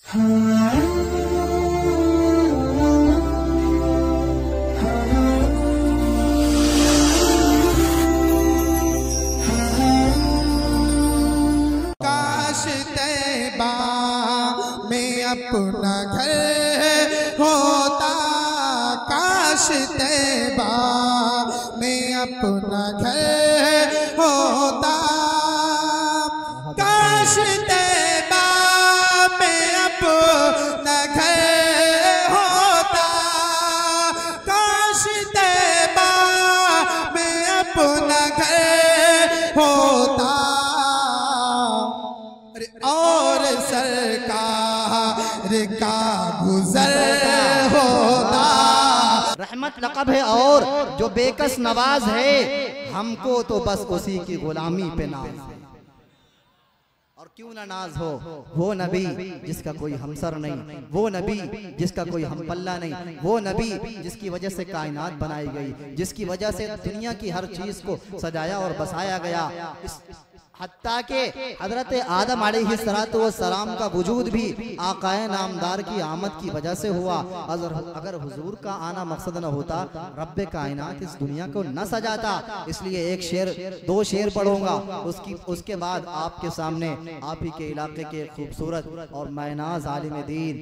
काश तैबा में अपना घर होता, काश तैबा में अपना घर होता, काश तैबा में अपना घर होता, काश तैबा में अपना घर होता, और सरकार का गुजर होता। रहमत लक़ब है और जो बेकस नवाज है, हमको तो बस उसी की गुलामी पे नाज है। और क्यों ना नाज हो, वो नबी जिसका कोई हमसर नहीं, वो नबी जिसका कोई हमपल्ला नहीं, वो नबी जिसकी वजह से कायनात बनाई गई, जिसकी वजह से दुनिया की हर चीज को सजाया और बसाया गया। हत्ता के हजरत आदम अलैहिस्सलाम का वजूद भी आकाए नामदार की आमद की वजह से हुआ। अगर हुजूर का आना मकसद न होता, रब्बे कायनात इस दुनिया को न सजाता। इसलिए एक शेर, दो शेर पढ़ूंगा, उसके बाद आपके सामने आप ही के इलाके के खूबसूरत और मैनाज आलिम दीन,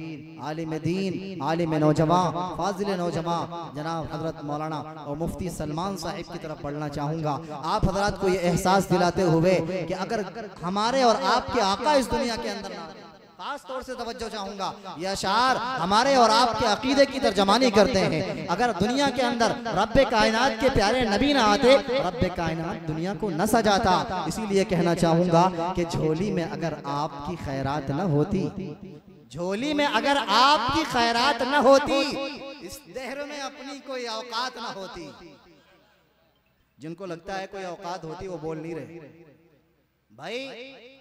आलिम नौजवान, फाजिल नौजवान जनाब हजरत मौलाना और मुफ्ती सलमान साहिब की तरफ पढ़ना चाहूँगा। आप हजरात को ये एहसास दिलाते हुए कि अगर हमारे और आपके आका इस दुनिया के अंदर ना, खास तौर से तवज्जो चाहूंगा, यह अशार हमारे और आपके अकीदे की तर्जमानी करते हैं। अगर दुनिया के अंदर रब्बे कायनात के प्यारे नबी ना आते, रब्बे कायनात दुनिया को न सजाता। इसीलिए कहना चाहूंगा कि झोली में अगर आपकी खैरात न होती, झोली में अगर आपकी खैरात न होती, इस दहर में अपनी कोई औकात न होती। जिनको लगता है कोई औकात होती वो बोल नहीं रहे। भाई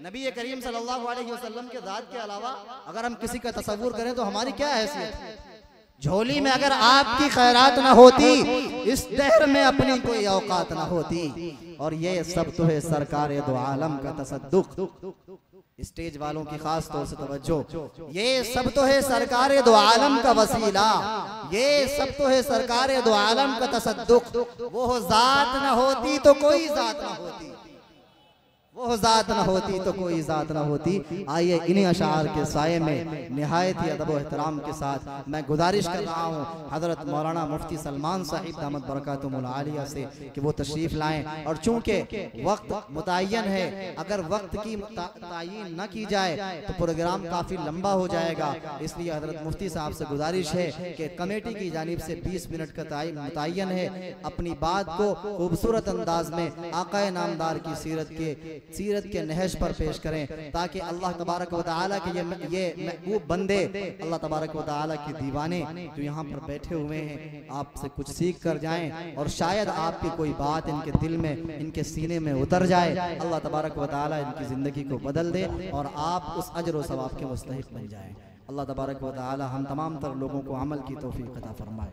नबी करीम सल्लल्लाहु अलैहि वसल्लम के ज़ात के अलावा अगर हम किसी का तसव्वुर करें तो हमारी क्या हैसियत है। झोली में अगर आपकी खैरात ना होती, इस दहर में अपनी कोई औकात ना होती। और ये सब तो है सरकार दो आलम का तसद्दुक। स्टेज वालों की खास तौर से तवज्जो, ये सब तो है सरकार दो आलम का वसीला, ये सब तो है सरकार दो आलम का तसद्दुक। वो जात ना होती तो कोई जात ना होती, वो जात ना होती तो कोई जात ना होती। आइए इन्हीं अशार के साये में निहायत ही अदब व एहतराम के साथ मैं गुजारिश कर रहा हूँ हजरत मौलाना मुफ्ती सलमान साहिब दामत बरकातुहुल आलिया से कि वो तशरीफ लाएं। और चूंकि वक्त मुतय्यन है, अगर वक्त की तयीन न की जाए तो प्रोग्राम काफ़ी लंबा हो जाएगा। इसलिए हजरत मुफ्ती साहब से गुजारिश है कि कमेटी की जानिब से 20 मिनट का मुतय्यन है, अपनी बात को खूबसूरत अंदाज में आकाए नामदार की सीरत के नहज पर पेश करें, ताकि अल्लाह तबारक व तआला के ये महबूब बंदे, अल्लाह तबारक व तआला के दीवाने जो यहाँ पर बैठे हुए हैं, आपसे कुछ सीख कर जाएं और शायद आपकी कोई बात इनके दिल में, इनके सीने में उतर जाए। अल्लाह तबारक व तआला इनकी ज़िंदगी को बदल दे और आप उस अजर व सवाब के मुस्तहिक़ बन जाएं। अल्लाह तबारक व तआला हम तमाम तर लोगों को अमल की तौफीक अता फरमाए।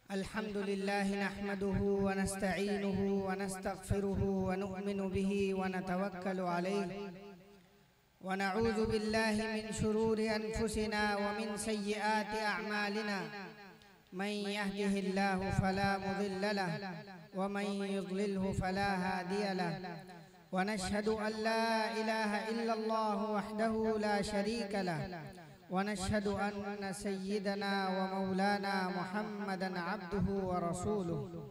अल्हम्दुलिल्लाह नहमदुहु व नस्तईनुहु व नस्तगफिरुहु व नु'मिनु बिही व नतवक्कलु अलैहि व नऊज़ु बिल्लाहि मिन शुरूरि अनफुसिना व मिन सय्यिआति अअमालिना मन यहदिहिल्लाहु फला मुदिल्ल लहु व मन युद्लिलहु फला हादिय लहु व नशहदु अन ला इलाहा इल्लल्लाहु वहदहु ला शरीका लहु वनशहद अन्न सय्यदना व मौलाना मुहम्मदन अब्दुहु व रसूलुहु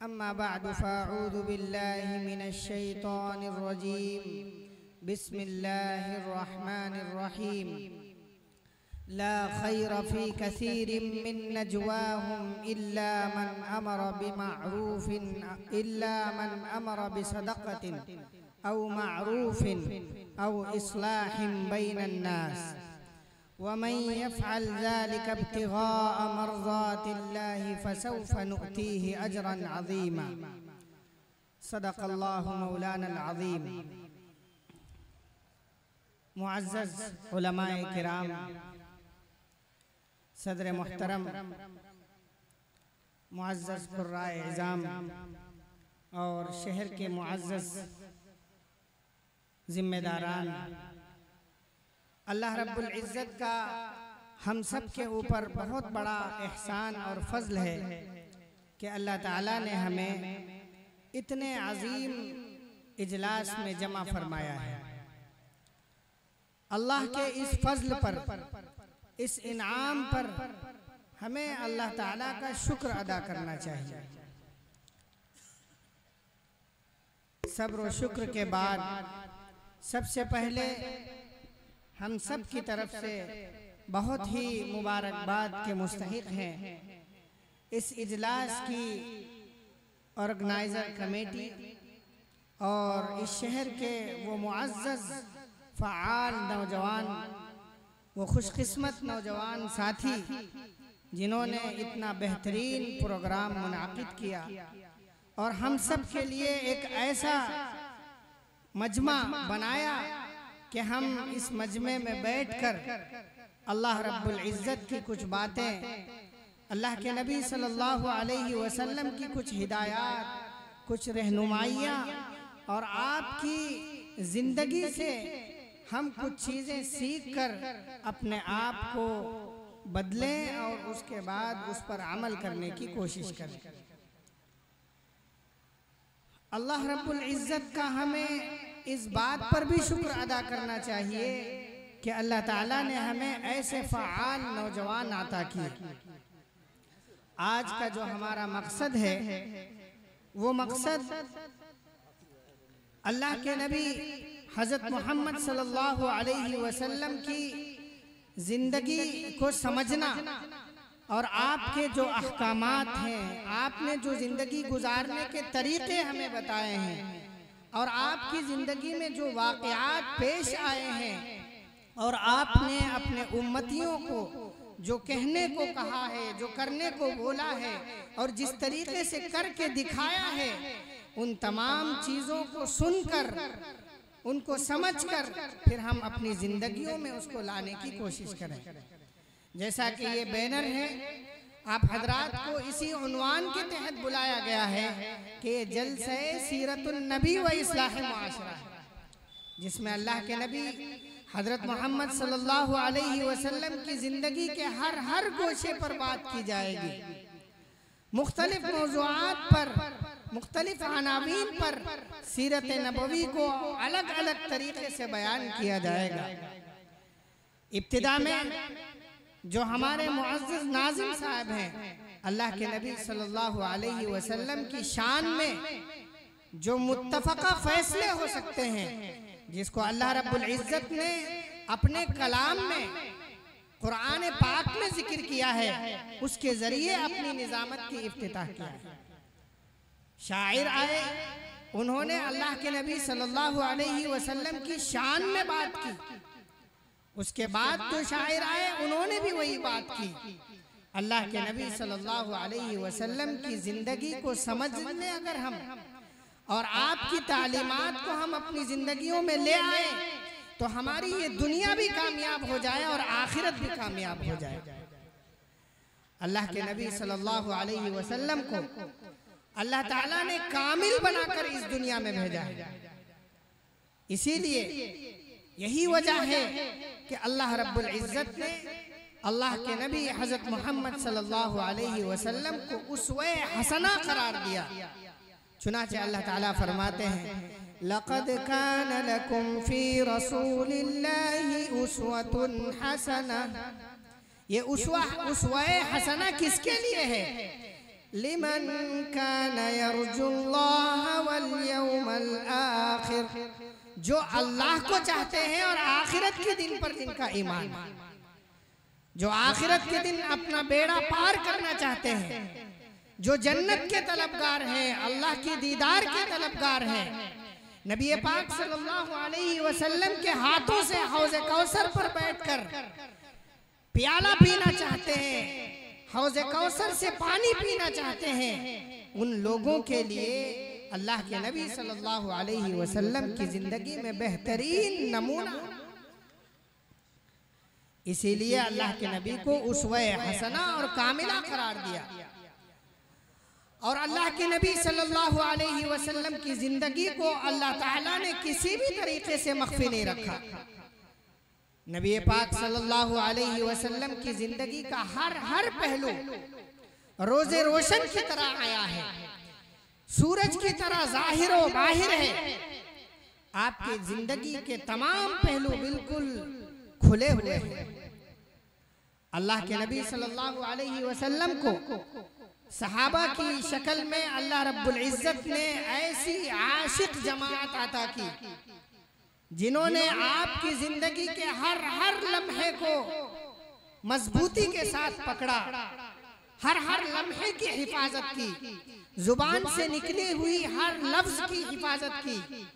अम्मा बअदु फ़अऊज़ु बिल्लाहि मिनश शैतानिर रजीम बिस्मिल्लाहिर रहमानिर रहीम ला खैर फ़ी कसीरिम मिन नजवाहुम इल्ला मन अमर बिसदक़तिन औ मअरूफ़िन औ इस्लाहिम बैनन नास वमन यफ़अल ज़ालिका इब्तिग़ाअ मर्ज़ातिल्लाहि फ़सौफ़ नु'तीहि अजरन अज़ीमा। सदक़ल्लाहु मौलानल अज़ीम। मुअज़्ज़ज़ उलमाए किराम, सदर मुहतरम, मुअज़्ज़ज़ क़ुर्राए इज़ाम और शहर के मुअज़्ज़ज़ जिम्मेदारान, अल्लाह रब्बुल इज़्ज़त का हम सब के ऊपर बहुत बड़ा एहसान और फज़ल है कि अल्लाह ताला ने हमें इतने अजीम इजलास में जमा फरमाया है। अल्लाह के इस फज़ल पर, इस इनाम पर हमें अल्लाह ताला का शुक्र अदा करना चाहिए। सब्र और शुक्र के बाद सबसे पहले हम सब की तरफ से बहुत ही मुबारकबाद के मुस्तहिक हैं इस इजलास की ऑर्गेनाइज़र कमेटी और इस शहर के वो मुअज़्ज़ज़ फ़आल नौजवान, वो खुशकिस्मत नौजवान साथी जिन्होंने इतना बेहतरीन प्रोग्राम मुनाकिद किया और हम सब के लिए एक ऐसा मजमा बनाया कि हम इस मजमे में बैठकर अल्लाह रब्बुल इज़्ज़त की कुछ बातें, अल्लाह के नबी सल्लल्लाहु अलैहि वसल्लम की कुछ हिदायत, कुछ रहनुमाइयाँ और आपकी ज़िंदगी से हम कुछ चीज़ें सीख कर अपने आप को बदलें और उसके बाद उस पर अमल करने की कोशिश करें। अल्लाह रब्बुल इज़्ज़त का हमें इस बात पर भी शुक्र अदा करना चाहिए कि अल्लाह ताला ने हमें ऐसे फ़आल नौजवान अता किए। आज का जो हमारा मकसद है वो मकसद अल्लाह के नबी हज़रत मोहम्मद सल्लल्लाहु अलैहि वसल्लम की ज़िंदगी को समझना और आपके जो अहकामात हैं, आपने जो ज़िंदगी गुजारने के तरीक़े हमें बताए हैं और आपकी ज़िंदगी में जो वाक़यात पेश आए हैं और आपने अपने उम्मतियों को जो कहने को कहा है, जो करने को बोला है और जिस तरीक़े से करके दिखाया है, उन तमाम चीज़ों को सुनकर, उनको समझकर फिर हम अपनी ज़िंदगियों में उसको लाने की कोशिश करें। जैसा कि ये बैनर है, आप हजरात को इसी उन्वान के तहत बुलाया गया है कि ये जलसे सीरतुन नबी व इस्लाह मुआशरा है, जिसमें अल्लाह के नबी हजरत मोहम्मद सल्लल्लाहु अलैहि वसल्लम की ज़िंदगी के हर गोशे पर बात की जाएगी। मुख्तलिफ मौज़ूआत पर, मुख्तलिफ अनावीन पर सीरत नबवी को अलग अलग तरीके से बयान किया जाएगा। इब्तिदा में जो हमारे मुअज़्ज़ज़ नाज़िम साहब हैं, अल्लाह के नबी सल्लल्लाहु अलैहि वसल्लम की शान में जो मुत्तफ़क़ा फ़ैसले हो सकते हैं, जिसको अल्लाह रब्बुल इज़्ज़त ने अपने कलाम में कुरान पाक में जिक्र किया है, उसके ज़रिए अपनी निज़ामत की इफ्तिताह किया है। शायर आए, उन्होंने अल्लाह के नबी सल्लल्लाहु अलैहि वसल्लम की शान में बात की। उसके बाद जो शायर आए, उन्होंने भी वही बात की। अल्लाह के नबी सल्लल्लाहु अलैहि वसल्लम की ज़िंदगी को समझने अगर हम और आपकी तालीमात को हम अपनी ज़िंदगियों में ले आए तो हमारी ये दुनिया भी कामयाब हो जाए और आखिरत भी कामयाब हो जाए। अल्लाह के नबी सल्लल्लाहु अलैहि वसल्लम को अल्लाह ताला ने कामिल बनाकर इस दुनिया में भेजा है। इसीलिए यही वजह है कि अल्लाह रब्बुल इज़्ज़त ने अल्लाह के नबी हज़रत मोहम्मद सल्लल्लाहु अलैहि वसल्लम को उसवे हसना करार दिया। चुनाचे अल्लाह ताला फरमाते हैं, लक़द कान लकुम फ़ी रसूलिल्लाहि उस्वतुन हसना। ये उसवे हसना किसके लिए है? लिमन कान यरजुल्लाह वल यौमल आखिर, जो अल्लाह को चाहते हैं और आखिरत के दिन पर जिनका ईमान, जो आखिरत के दिन अपना बेड़ा पार करना चाहते हैं, जो जन्नत के तलबगार हैं, अल्लाह की दीदार के तलबगार हैं। नबी पाक सल्लल्लाहु अलैहि वसल्लम के हाथों से हौज़े कौसर पर बैठकर प्याला पीना चाहते हैं, हौज़े कौसर से पानी पीना चाहते हैं, उन लोगों के लिए अल्लाह के नबी सल्लल्लाहु अलैहि वसल्लम की ज़िंदगी में बेहतरीन नमूना। इसीलिए अल्लाह के नबी को उसवे हसना और कामिला करार दिया। और अल्लाह के नबी सल्लल्लाहु अलैहि वसल्लम की जिंदगी को अल्लाह ताला ने किसी भी तरीके से मख्फी नहीं रखा। नबी पाक सल्लल्लाहु अलैहि वसल्लम की जिंदगी का हर पहलू रोजे रोशन की तरह आया है, सूरज की तरह जाहिर व बाहिर है। आपकी जिंदगी के तमाम पहलू बिल्कुल खुले हुए हैं। अल्लाह के नबी सल्लल्लाहु अलैहि वसल्लम को सहाबा की शक्ल में अल्लाह रब्बुल इज्जत ने ऐसी आशिक जमात अता की जिन्होंने आपकी जिंदगी के हर लम्हे को मजबूती के साथ पकड़ा, हर लम्हे की हिफाजत की, जुबान से निकली हुई हर लफ्ज की हिफाजत की,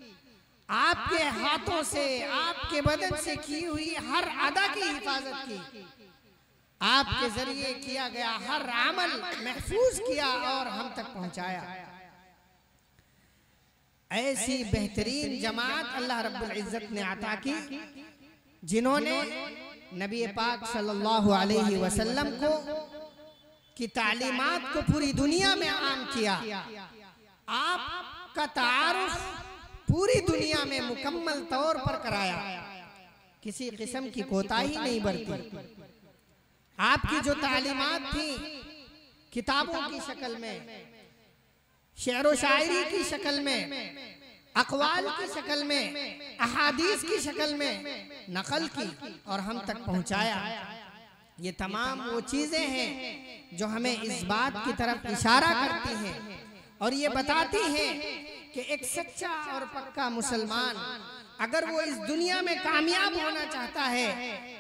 आपके हाथों से आपके बदन से की हुई हर अदा की हिफाजत की, आपके जरिए किया गया हर अमल महफूज किया और हम तक पहुंचाया। ऐसी बेहतरीन जमात अल्लाह रब्बुल इज्जत ने अता की जिन्होंने नबी पाक सल्लल्लाहु अलैहि वसल्लम को की तालीमात को पूरी दुनिया में आम किया। आपका तारुफ पूरी दुनिया में मुकम्मल तौर पर कराया, किसी किस्म की कोताही नहीं बरती। आपकी जो तालीमात थी किताबों की शक्ल में, शेर व शायरी की शक्ल में, अक़वाल की शक्ल में, अहादीस की शक्ल में नकल की और हम तक पहुंचाया। ये तमाम वो चीजें हैं जो हमें इस बात की तरफ इशारा करती हैं और ये बताती हैं कि एक सच्चा और पक्का मुसलमान अगर वो इस दुनिया में कामयाब होना चाहता है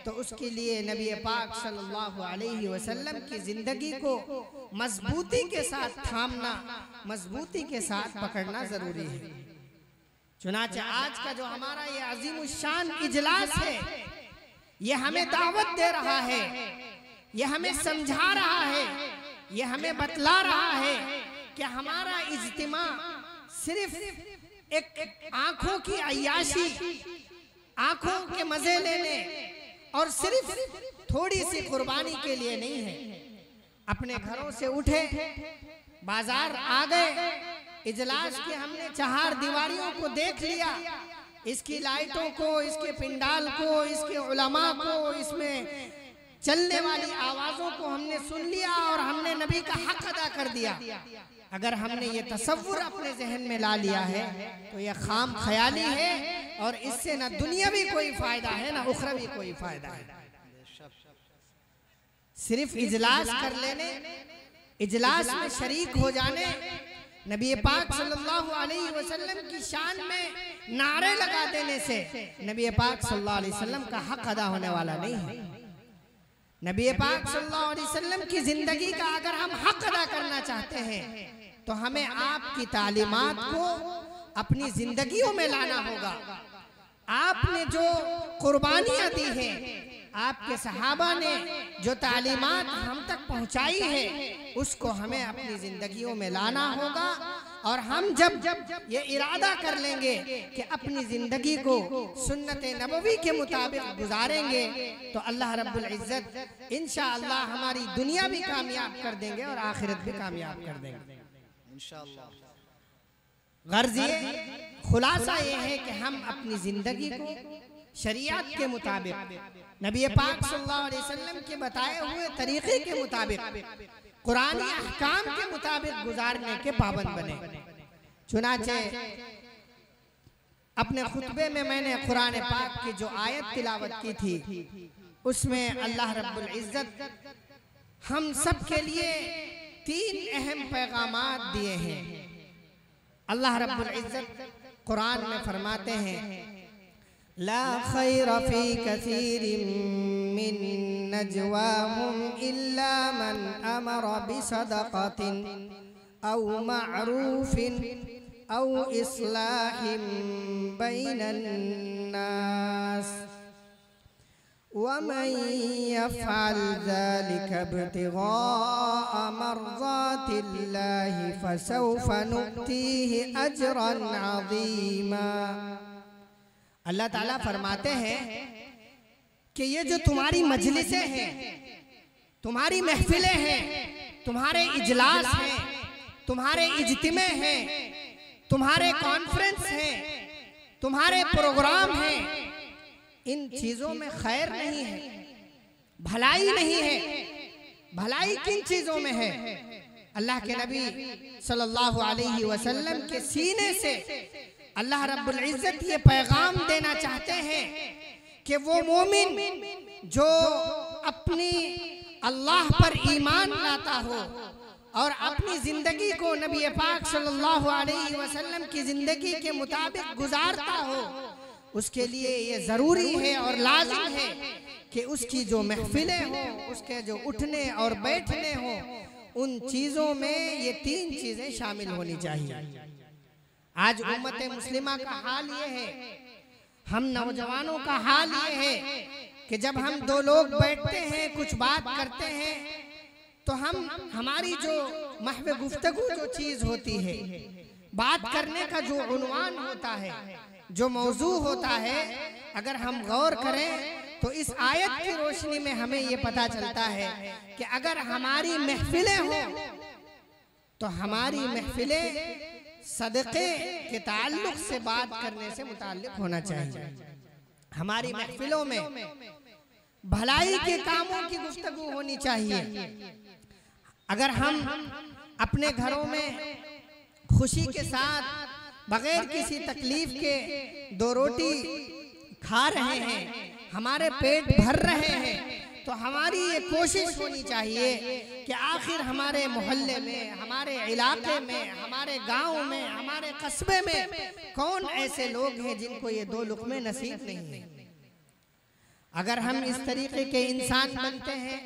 तो उसके लिए नबी पाक सल्लल्लाहु अलैहि वसल्लम की जिंदगी को मजबूती के साथ थामना, मजबूती के साथ पकड़ना जरूरी है। चुनांचे आज का जो हमारा ये अजीमुशान इजलास है, ये हमें दावत दे रहा है, ये हमें समझा रहा है, ये हमें बतला रहा है कि हमारा इज्तिमा सिर्फ एक आंखों की अय्याशी, आंखों के मजे लेने और सिर्फ थोड़ी सी कुर्बानी के लिए नहीं है। अपने घरों से उठे, बाजार आ गए, इजलास के हमने चार दीवारियों को देख लिया, इसकी लाइटों को, इसके पिंडाल को, इसके उलमा को, इसमें चलने वाली आवाजों को हमने सुन लिया और हमने नबी का हक अदा कर दिया। अगर हमने ये तसव्वुर अपने जहन में ला लिया है तो यह खाम ख्याली है और इससे ना दुनियावी कोई फायदा है ना उखरवी कोई फायदा है। सिर्फ इजलास कर लेने, इजलास में शरीक हो जाने, नबी पाक सल्लल्लाहु अलैहि वसल्लम की शान में नारे लगा देने से नबी पाक सल्लल्लाहु अलैहि वसल्लम का हक अदा होने वाला नहीं है। नबी पाक सल्लल्लाहु अलैहि वसल्लम की जिंदगी का अगर हम हक अदा करना चाहते हैं तो हमें आपकी तालीमात को अपनी जिंदगियों में लाना होगा। आपने जो कुर्बानियां दी हैं, आपके सहाबा ने जो तालीमात हम तक पहुंचाई है, उसको हमें अपनी जिंदगियों में लाना होगा। और हम जब ये इरादा कर लेंगे कि अपनी जिंदगी को सुन्नत नबवी के मुताबिक गुजारेंगे तो अल्लाह रब्बुल इज्जत इंशाअल्लाह हमारी दुनिया भी कामयाब कर देंगे और आखिरत भी कामयाब कर देंगे इंशाअल्लाह। गर्ज ये खुलासा ये है कि हम अपनी जिंदगी को शरीयत के मुताबिक, नबी पाक सल्लल्लाहु अलैहि वसल्लम के बताए हुए तरीके के मुताबिक, कुरानी अहकाम के मुताबिक गुजारने के पाबंद बने। चुनांचे अपने खुतबे में मैंने कुरान पाक की जो आयत तिलावत की थी उसमें अल्लाह रब्बुल इज्जत हम सब के लिए 3 अहम पैगामात दिए हैं। अल्लाह रब्बुल इज्जत कुरान में फरमाते हैं, ला खैर फी कसीरिम मिन नजवाहुम इल्ला मन अमरा बिसदक़तिन औ मअरूफिन औ इस्लाहिम बैनन नास वमन यफ़अल ज़ालिका इब्तिग़ाअ मर्ज़ातिल्लाहि फसौफ़ नु'तीहि अजरन अज़ीमा। अल्लाह ताला फरमाते हैं कि ये जो तुम्हारी मजलिसें हैं, तुम्हारी महफिलें हैं, तुम्हारे इजलास हैं, तुम्हारे इज्तिमे हैं, तुम्हारे कॉन्फ्रेंस हैं, तुम्हारे प्रोग्राम हैं, इन चीजों में खैर नहीं है, भलाई नहीं है। भलाई किन चीजों में है? अल्लाह के नबी सल्लल्लाहु अलैहि वसल्लम के सीने से अल्लाह रब्बुल इज्जत ये पैगाम देना चाहते हैं कि वो मोमिन जो अपनी अल्लाह पर ईमान लाता हो और अपनी जिंदगी को नबी पाक सल्लल्लाहु अलैहि वसल्लम की जिंदगी के मुताबिक गुजारता हो, उसके लिए ये जरूरी है और लाजिम है कि उसकी जो महफिलें हों, उसके जो उठने और बैठने हों, उन चीजों में ये तीन चीजें शामिल होनी चाहिए। आज उम्मत मुस्लिमा का हाल ये है, हम नौजवानों का हाल ये है कि जब हम दो लोग बैठते हैं, कुछ बात करते हैं, तो हमारी जो महव गुफ्तगू जो चीज होती है, बात करने का जो उन्वान होता है, जो मौजू होता है, अगर हम गौर करें तो इस आयत की रोशनी में हमें ये पता चलता है कि अगर हमारी महफिलें हों तो हमारी महफिलें सदक़े के ताल्लुक से बात करने से मुताल्लिक होना चाहिए। हमारी महफिलों में भलाई के कामों की गुफ्तगू होनी चाहिए। अगर हम अपने घरों में खुशी के साथ बगैर किसी तकलीफ के दो रोटी खा रहे हैं, हमारे पेट भर रहे हैं, तो हमारी ये कोशिश होनी चाहिए कि आखिर हमारे मोहल्ले में, हमारे इलाके में, हमारे गांव में, हमारे कस्बे में कौन ऐसे लोग हैं जिनको ये दो लुक़्मे नसीब नहीं है। अगर हम इस तरीके के इंसान बनते हैं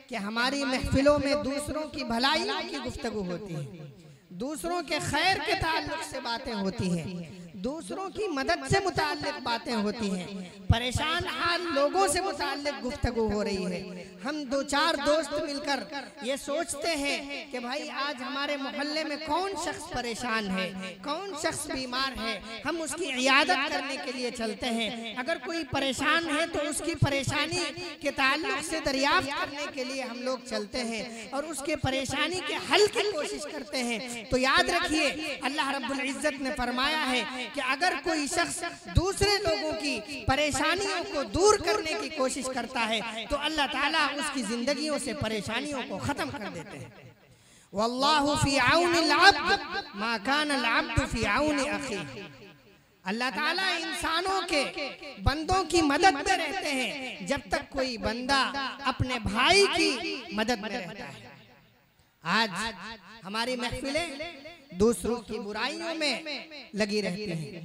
कि हमारी महफिलों में दूसरों की भलाइयों की गुफ्तगू होती है, दूसरों के खैर के ताल्लुक से बातें होती हैं, दूसरों की मदद से मुताल्लिक बातें होती हैं, परेशान हाल लोगों से मुताल्लिक गुफ्तगू हो रही है, हम दो चार दोस्त मिलकर ये सोचते हैं कि भाई आज हमारे मोहल्ले में कौन शख्स परेशान है, कौन शख्स बीमार है, हम उसकी इयादत करने के लिए चलते हैं। अगर कोई परेशान है तो उसकी परेशानी के ताल्लुक से दरियाफ्त करने के लिए हम लोग चलते हैं और उसके परेशानी के हल की कोशिश करते हैं। तो याद रखिए, अल्लाह रब्बुल इज्जत ने फरमाया है कि अगर कोई शख्स दूसरे लोगों की परेशानियों को दूर करने की कोशिश करता है तो अल्लाह ताला उसकी जिंदगियों से परेशानियों को खत्म कर देते हैं। वल्लाहु फी औनिल अब्द मा कान अल अब्दु फी औनि अखीह। अल्लाह ताला इंसानों के बंदों की मदद में रहते हैं जब तक कोई बंदा अपने भाई की मदद में रहता है। आज हमारी महफिलें दूसरों की बुराइयों में लगी रहती हैं,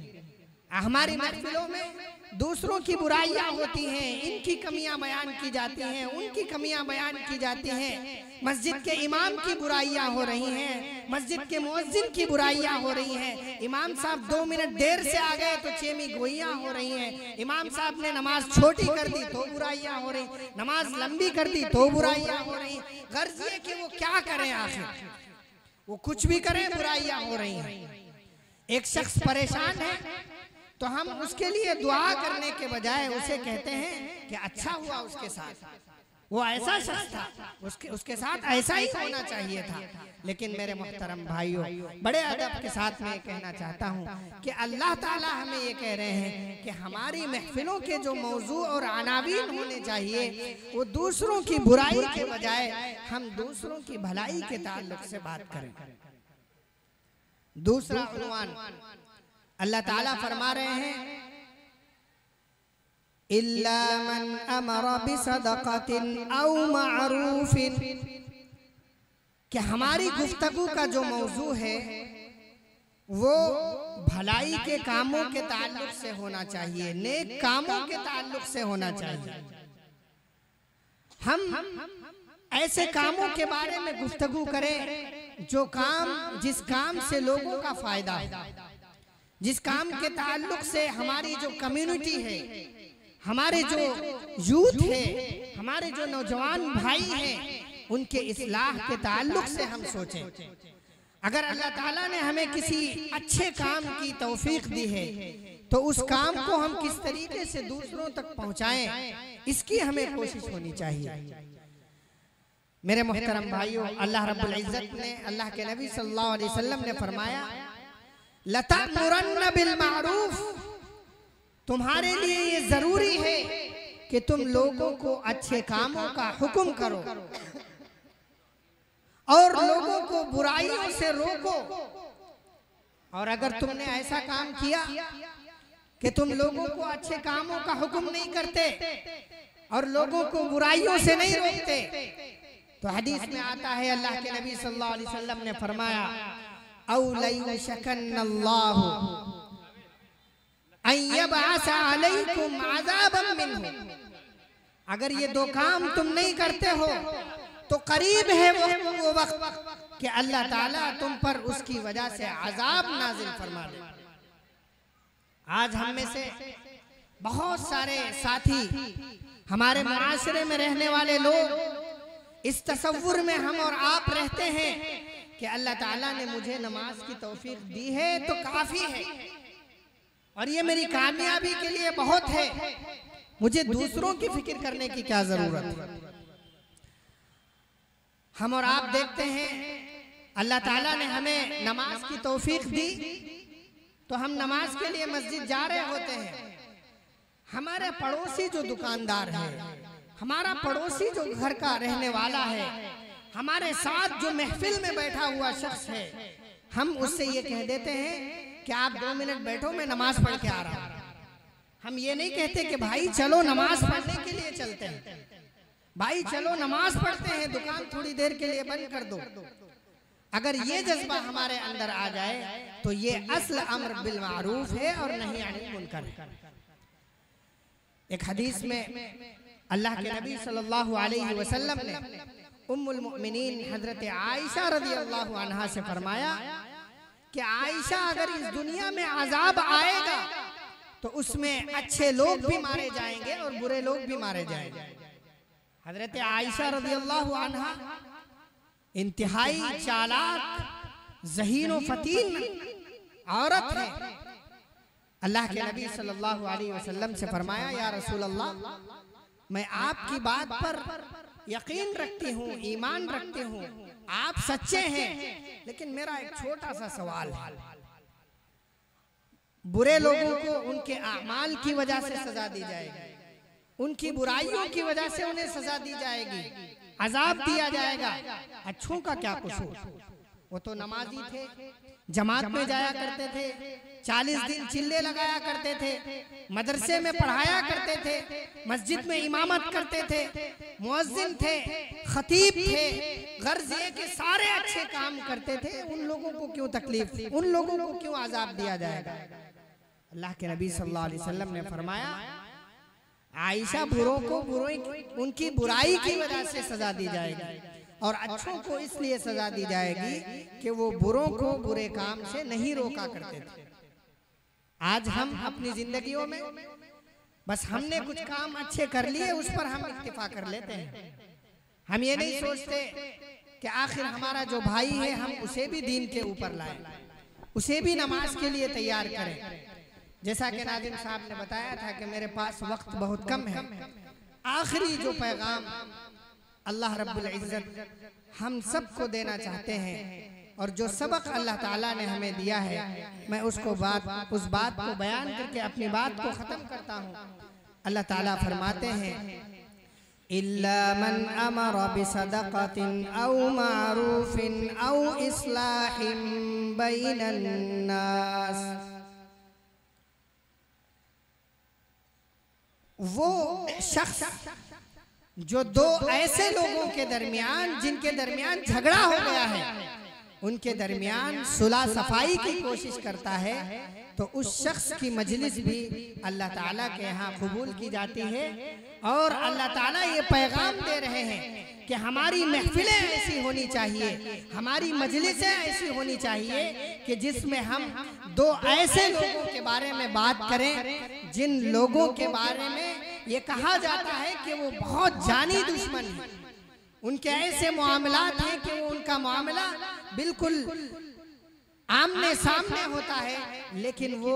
हमारी महफिलों में दूसरों की बुराइयां होती हैं, इनकी कमियां बयान की जाती हैं, उनकी कमियां बयान की जाती हैं। मस्जिद के इमाम की बुराइयां हो रही हैं, मस्जिद के मुअज्जिन की बुराइयां हो रही हैं, इमाम साहब 2 मिनट देर से आ गए तो चेमी गोइयां हो रही हैं, इमाम साहब ने नमाज छोटी कर दी तो बुराइयां हो रही, नमाज लंबी कर दी तो बुराइयां हो रही। गर्ज ये कि वो क्या करें, आखिर वो कुछ भी करें, बुराइयां हो रही हैं। एक शख्स परेशान है तो हम उसके लिए दुआ करने के बजाय उसे कहते हैं कि अच्छा हुआ उसके साथ, वो ऐसा शख्स था, उसके साथ ऐसा ही होना चाहिए था। लेकिन मेरे मोहतरम भाइयों, बड़े अदब के साथ मैं कहना चाहता हूँ कि अल्लाह ताला हमें ये कह रहे हैं कि हमारी महफिलों के जो मौजू और अनावीन होने चाहिए वो दूसरों की बुराई के बजाय हम दूसरों की भलाई के ताल्लुक से बात करें। दूसरा उन्वान अल्लाह ताला फरमा रहे हैं, इल्ला मन अमरा बिसदक़तिन औ मअरूफिन, कि हमारी गुफ्तगू का जो मौजू है वो भलाई के कामों के ताल्लुक से होना चाहिए, नेक कामों के ताल्लुक से होना चाहिए। हम ऐसे कामों के बारे में गुफ्तगू करें जो काम, जिस काम से लोगों का फायदा हो, जिस काम के ताल्लुक से हमारी जो कम्युनिटी है, हमारे जो यूथ है, हमारे जो नौजवान भाई हैं, उनके इस्लाह के ताल्लुक से हम सोचें। अगर अल्लाह ताला ने हमें किसी अच्छे काम की तौफीक दी है तो उस काम को हम किस तरीके से दूसरों तक पहुंचाएं, इसकी हमें कोशिश होनी चाहिए। मेरे मोहतरम भाइयों, अल्लाह रब्बुल इज्जत ने, अल्लाह के नबी सल्लल्लाहु अलैहि वसल्लम ने फरमाया, लतअमुरन्न बिल मारूफ, तुम्हारे लिए ये जरूरी है कि तुम लोगों को अच्छे कामों का हुक्म करो और लोगों को बुराइयों से रोको। और अगर तुमने ऐसा काम किया कि तुम लोगों को अच्छे कामों का हुक्म नहीं करते और लोगों को बुराइयों से नहीं रोकते, तो हदीस में आता है, अल्लाह के नबी सल्लल्लाहु अलैहि वसल्लम ने फरमाया, औ लयुशकन्नल्लाहु अन यबअस अलैकुम अज़ाबन मिन्हु, अगर ये दो काम तुम नहीं करते हो तो करीब है वो वक्त कि अल्लाह ताला तुम पर उसकी वजह से अजाब नाजिल फरमा दे। आज हम में से बहुत सारे साथी, हमारे मुआशरे में रहने वाले लोग इस तसव्वुर में हम और आप रहते हैं कि अल्लाह ताला ने मुझे नमाज की तौफीक दी है तो काफी है और ये मेरी कामयाबी के लिए बहुत है, मुझे दूसरों की फिक्र करने की क्या जरूरत है। हम और आप देखते हैं अल्लाह ताला ने हमें नमाज की तौफीक दी तो हम नमाज के लिए मस्जिद जा रहे होते हैं। हमारे पड़ोसी जो दुकानदार है, हमारा पड़ोसी जो घर का रहने वाला है, हमारे साथ जो महफिल में बैठा हुआ शख्स है, हम उससे ये कह देते हैं कि आप 2 मिनट बैठो, मैं नमाज पढ़ के आ रहा हूं। हम ये नहीं कहते कि भाई चलो नमाज पढ़ने के लिए चलते हैं, भाई चलो नमाज पढ़ते हैं, दुकान थोड़ी देर के लिए बंद कर दो। अगर ये जज्बा हमारे अंदर आ जाए तो ये असल अम्र बिल मारूफ है और नही अनिल मुनकर है। एक हदीस में अल्लाह के नबी सल्लल्लाहु अलैहि वसल्लम ने उम्मुल मोमिनीन हजरत आयशा रज़ियल्लाहु अन्हा से फरमाया कि आयशा, अगर इस दुनिया में अजाब आएगा तो उसमें अच्छे लोग भी मारे जाएंगे और बुरे लोग भी मारे जाएंगे। हजरत आयशा रज़ियल्लाहु अन्हा इंतहाई चालाक, ज़हीन व फतीन औरत है। अल्लाह के नबी सल्लल्लाहु अलैहि वसल्लम से फरमाया, या रसूल अल्लाह, मैं आपकी बात पर यकीन रखती हूँ, ईमान रखती हूँ, आप सच्चे हैं, लेकिन मेरा एक छोटा सा सवाल है। बुरे लोगों को उनके अमाल की वजह से सजा दी जाएगी, उनकी बुराइयों की वजह से उन्हें सजा दी जाएगी, अजाब दिया जाएगा। अच्छों का क्या कसूर? वो तो नमाजी थे, जमात में जाया करते थे, 40 दिन चिल्ले लगाया करते थे, मदरसे में पढ़ाया करते थे, मस्जिद में इमामत करते थे, मुअज्जिन थे, खतीब थे, गर्ज ये कि सारे अच्छे काम करते थे। उन लोगों को क्यों तकलीफ, उन लोगों को क्यों अजाब दिया जाएगा? अल्लाह के नबी सल्लल्लाहु अलैहि वसल्लम ने फरमाया, आयशा, बुरों को उनकी बुराई की वजह से सजा दी जाएगी और अच्छों को इसलिए सजा दी जाएगी कि वो बुरों को बुरे काम से नहीं रोका करते थे। आज हम अपनी जिंदगियों में बस हमने कुछ काम अच्छे कर लिए, उस पर हम इत्तिफा कर लेते हैं। हम ये नहीं सोचते कि आखिर हमारा जो भाई है हम उसे भी दीन के ऊपर लाएं, उसे भी नमाज के लिए तैयार करें। जैसा कि नादिम साहब ने बताया था कि मेरे पास वक्त बहुत कम है, आखिरी जो पैगाम अल्लाह रब्बुल इज्जत हम सबको देना चाहते हैं और जो सबक अल्लाह ताला ने हमें दिया है, मैं उस बात को बयान करके अपनी बात को ख़त्म करता हूँ। अल्लाह ताला फरमाते हैं, इल्ला मन अमरा बिसदक़तिन औ मारूफिन औ इस्लाहिम बैनन नास, वो शख्स जो दो ऐसे लोगों के दरमियान, जिनके दरमियान झगड़ा हो गया है, उनके दरमियान सुलह सफाई की कोशिश करता है, तो उस शख्स की मजलिस भी अल्लाह ताला के यहाँ कबूल की जाती है। और अल्लाह ताला ये पैगाम दे रहे हैं कि हमारी महफिलें ऐसी होनी चाहिए, हमारी मजलिसें ऐसी होनी चाहिए कि जिसमें हम दो ऐसे लोगों के बारे में बात करें जिन लोगों के बारे में ये कहा जाता है कि वो बहुत जानी दुश्मन है, उनके ऐसे मामलात हैं कि वो उनका मामला बिल्कुल आमने सामने होता है, लेकिन वो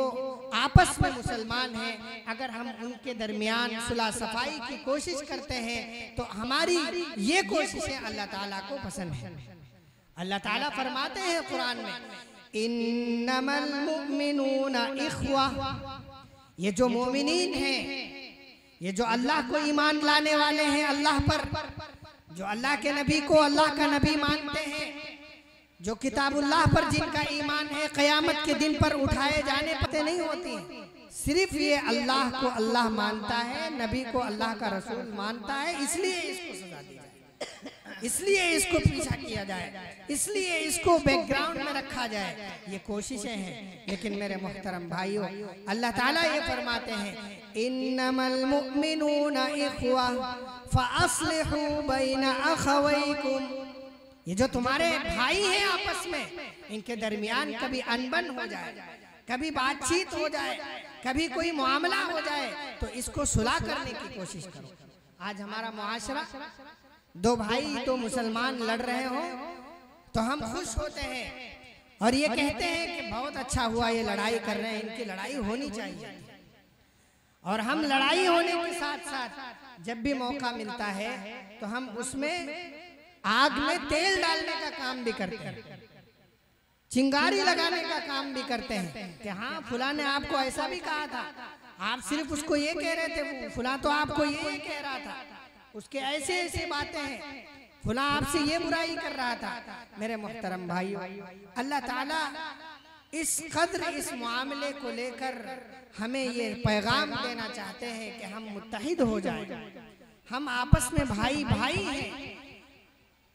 आपस में मुसलमान हैं, अगर हम उनके दरमियान सुलह सफाई की कोशिश करते हैं तो हमारी ये कोशिशें अल्लाह ताला को पसंद है। अल्लाह ताला फरमाते हैं कुरान में, इन्नमल मुमिनूना इख्वा, ये जो मोमिनीन हैं, ये जो अल्लाह को ईमान लाने वाले हैं, अल्लाह पर, जो अल्लाह के नबी को अल्लाह का नबी मानते हैं, जो किताबुल्लाह पर जिनका ईमान है, क़यामत के दिन पर उठाए जाने पते नहीं होती, सिर्फ ये अल्लाह को अल्लाह मानता है, नबी को अल्लाह का रसूल मानता है, इसलिए इसको सजा दी जाए, इसलिए इसको पीछा किया जाए, इसलिए इसको बैकग्राउंड में रखा जाए, ये कोशिशें हैं। लेकिन मेरे मोहतरम भाइयों, अल्लाह ताला ये फरमाते हैं, इन्नमल मुमिनूना इख्वा फ़अस्लिहू बैना अख़वैकुम, ये जो तुम्हारे भाई हैं आपस में, इनके दरमियान कभी अनबन हो जाए, कभी बातचीत हो जाए, कभी कोई मामला हो जाए, तो इसको सुलह करने की कोशिश करो। आज हमारा मुआशरा, दो भाई तो मुसलमान लड़ रहे हो तो हम खुश होते हैं और ये कहते हैं कि बहुत अच्छा हुआ ये लड़ाई कर रहे हैं, इनकी लड़ाई होनी चाहिए। और हम लड़ाई होने के साथ साथ जब भी मौका मिलता है तो हम उसमें आग में तेल डालने का काम भी करते हैं, चिंगारी लगाने का काम भी करते हैं कि हाँ फुला ने आपको ऐसा भी कहा था, आप सिर्फ उसको ये कह रहे थे, फुला तो आपको ये कह रहा था, उसके ऐसे ऐसे बातें हैं, फुला आपसे ये बुराई कर रहा था। मेरे मोहतरम भाइयों, अल्लाह ताला इस कद्र इस मामले को लेकर हमें ये पैगाम देना चाहते हैं कि हम मुत्तहिद हो जाएं, हम आपस में भाई भाई हैं।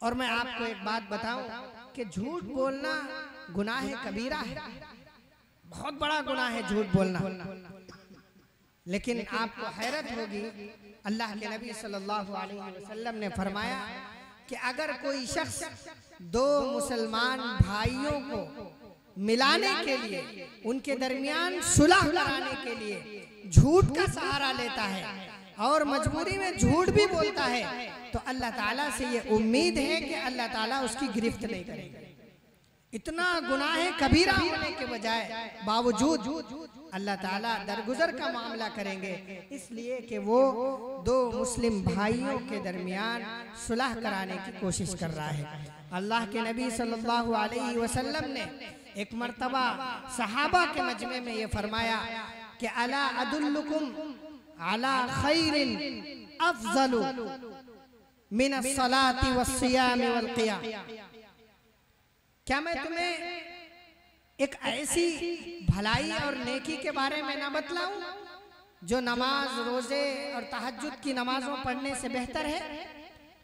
और मैं आपको एक बात बताऊं कि झूठ बोलना गुनाह कबीरा है, बहुत बड़ा गुनाह है झूठ बोलना। लेकिन आपको हैरत होगी, अल्लाह के नबी सल्लल्लाहु अलैहि वसल्लम ने फरमाया कि अगर कोई शख्स दो मुसलमान भाइयों को मिलाने के लिए, उनके दरमियान सुलह कराने के लिए झूठ का सहारा लेता है और मजबूरी में झूठ भी बोलता है, तो अल्लाह ताला से ये उम्मीद है कि अल्लाह ताला उसकी गिरफ्त नहीं करेगा। इतना गुनाह कबीरा होने के बजाय बावजूद अल्लाह ताला दरगुजर का मामला करेंगे, इसलिए कि वो दो मुस्लिम भाइयों के दरमियान सुलह कराने की कोशिश कर रहा है। अल्लाह के नबी सल्लल्लाहु अलैहि वसल्लम ने एक मर्तबा सहाबा के मजमे में ये फरमाया कि अला अदुल्लुकुम अला खैरिन अफज़लु मिन अस्सलाति वस्सियाम वल्क़ियाम, क्या मैं तुम्हें एक ऐसी भलाई और नेकी के बारे में ना बतलाऊं जो नमाज, रोजे और तहज्जुद की नमाजों पढ़ने से बेहतर है?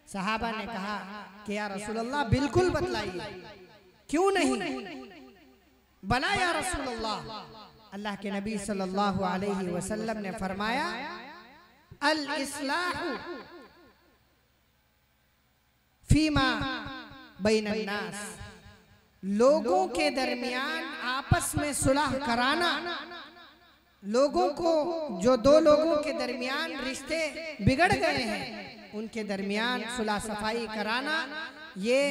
सहाबा ने कहा कि या रसूलल्लाह बिल्कुल बतलाइए, क्यों नहीं, बला या रसूलल्लाह। अल्लाह के नबी सल्लल्लाहु अलैहि वसल्लम ने फरमाया, अल इस्लाहु फीमा बैनन नास, लोगों के दरमियान आपस में सुलह कराना, लोगों को, जो दो लोगों के दरमियान रिश्ते बिगड़ गए हैं उनके दरमियान सुलह सफाई कराना, ये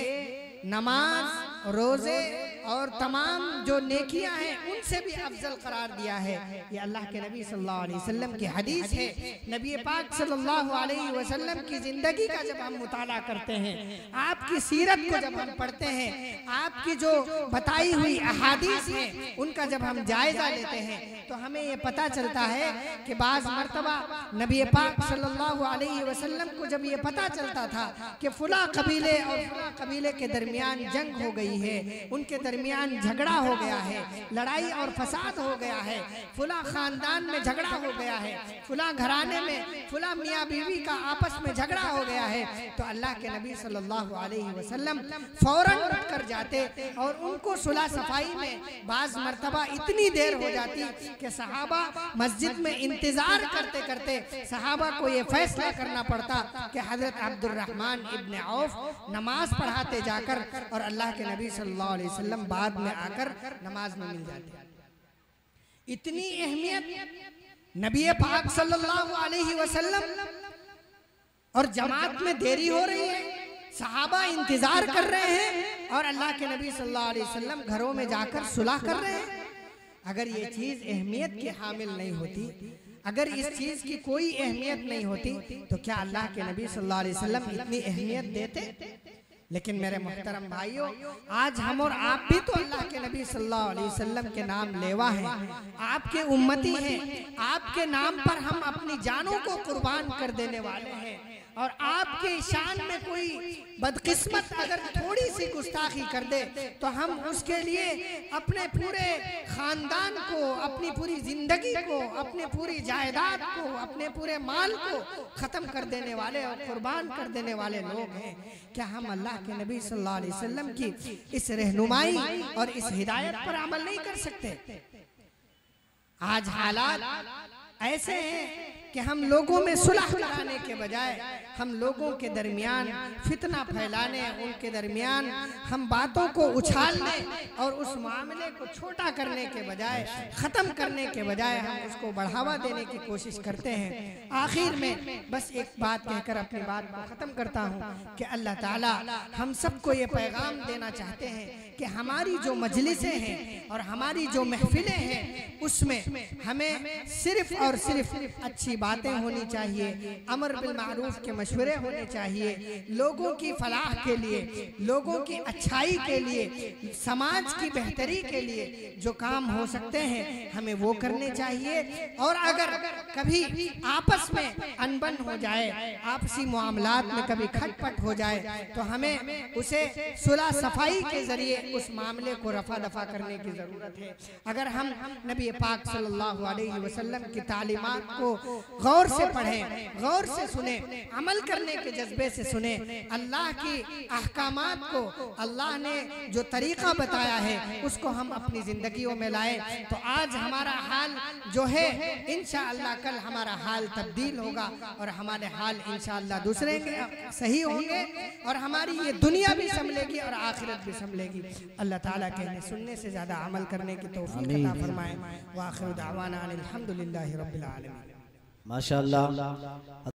नमाज, रोजे और तमाम जो नेकियां हैं उनसे भी अफजल करार दिया है। ये अल्लाह के नबी सल्लल्लाहु अलैहि वसल्लम की हदीस है। नबी पाक सल्लल्लाहु अलैहि वसल्लम की जिंदगी का जब हम मुताला करते हैं, आपकी सीरत को जब हम पढ़ते हैं, आपकी जो बताई हुई अहादीस हैं उनका जब हम जायजा लेते हैं, तो हमें ये पता चलता है कि बाज़ मर्तबा नबी पाक सल्लल्लाहु अलैहि वसल्लम को जब ये पता चलता था कि फुला कबीले और फुला कबीले के दरमियान जंग हो गई है, उनके दरमियान झगड़ा हो गया है, लड़ाई और फसाद हो गया है, फुला खानदान में झगड़ा हो गया है, फुला घराने में फुला मियाँ बीवी का आपस में झगड़ा हो गया है, तो अल्लाह के नबी सल्लल्लाहु अलैहि वसल्लम फौरन उठ कर जाते और उनको सुलह सफाई में बाज मर्तबा इतनी देर हो जाती कि सहाबा मस्जिद में इंतजार करते करते सहाबा को ये फैसला करना पड़ता कि हजरत अब्दुर्रहमान इब्न औफ नमाज पढ़ाते जाकर और अल्लाह के नबी सल्लल्लाहु अलैहि वसल्लम बाद में आकर नमाज में मिल जाते। इतनी अहमियत नबी पाक सल्लल्लाहु अलैहि वसल्लम, और जमात में देरी हो रही है, सहाबा इंतजार कर रहे हैं और अल्लाह के नबी सल्लल्लाहु अलैहि वसल्लम घरों में जाकर सुलह कर रहे हैं। अगर ये चीज़ अहमियत की हामिल नहीं होती, अगर इस चीज़ की कोई अहमियत नहीं होती, तो क्या अल्लाह के नबी सल्लल्लाहु अलैहि वसल्लम इतनी अहमियत देते? लेकिन मेरे मोहतरम भाइयों, आज हम और आप भी तो अल्लाह के नबी सल्लल्लाहु अलैहि वसल्लम के नाम लेवा हैं, आपके उम्मती हैं। आपके नाम पर हम अपनी जानों को कुर्बान कर देने वाले हैं। और आपके शान में कोई बदकिस्मत अगर थोड़ी सी गुस्ताखी कर दे, तो हम उसके लिए अपने पूरे खानदान को, अपनी पूरी जिंदगी को, अपनी पूरी जायदाद को, अपने पूरे माल को ख़त्म कर देने वाले और कुर्बान कर देने वाले लोग हैं। क्या हम अल्लाह के नबी सल्लल्लाहु अलैहि वसल्लम की इस रहनुमाई और इस हिदायत पर अमल नहीं कर सकते? आज हालात ऐसे हैं कि हम लोगों में सुलह कराने के बजाय हम लोगों के दरमियान फितना फैलाने, उनके दरमियान हम बातों को उछालने और उस मामले को छोटा करने के बजाय, ख़त्म करने के बजाय हम उसको बढ़ावा देने की कोशिश करते हैं। आखिर में बस एक बात कहकर अपनी बात को ख़त्म करता हूँ कि अल्लाह ताला हम सबको ये पैगाम देना चाहते हैं कि हमारी जो मजलिसें हैं और हमारी जो महफिलें हैं, उसमें हमें सिर्फ और सिर्फ अच्छी बातें होनी चाहिए, अमर बिल मारूफ के मशवरे होने चाहिए, लोगों की फलाह के लिए, लोगों की अच्छाई के लिए, समाज की बेहतरी के लिए जो काम हो सकते हैं हमें वो करने चाहिए। और अगर कभी आपस में अनबन हो जाए, आपसी मामलात में कभी खटपट हो जाए, तो हमें उसे सुलह सफाई के जरिए उस मामले को रफा दफा करने की जरूरत है। अगर हम नबी पाक सल्लल्लाहु अलैहि वसल्लम की तालीमात को गौर से पढ़ें, गौर से सुने, अमल करने के जज्बे से सुने, अल्लाह की अहकामात को, अल्लाह ने जो तरीका बताया है उसको हम अपनी जिंदगियों में लाए, तो आज हमारा हाल जो है इंशाअल्लाह कल हमारा हाल तब्दील होगा और हमारे हाल इंशाअल्लाह दूसरे सही होंगे और हमारी ये दुनिया भी संभलेगी और आखिरत भी संभलेगी। अल्लाह ताला कहने सुनने से ज्यादा अमल करने की तौफीक अता फरमाए। व आखिर दावाना अनिल हम्दुलिल्लाहि रब्बिल आलमीन। माशाअल्लाह।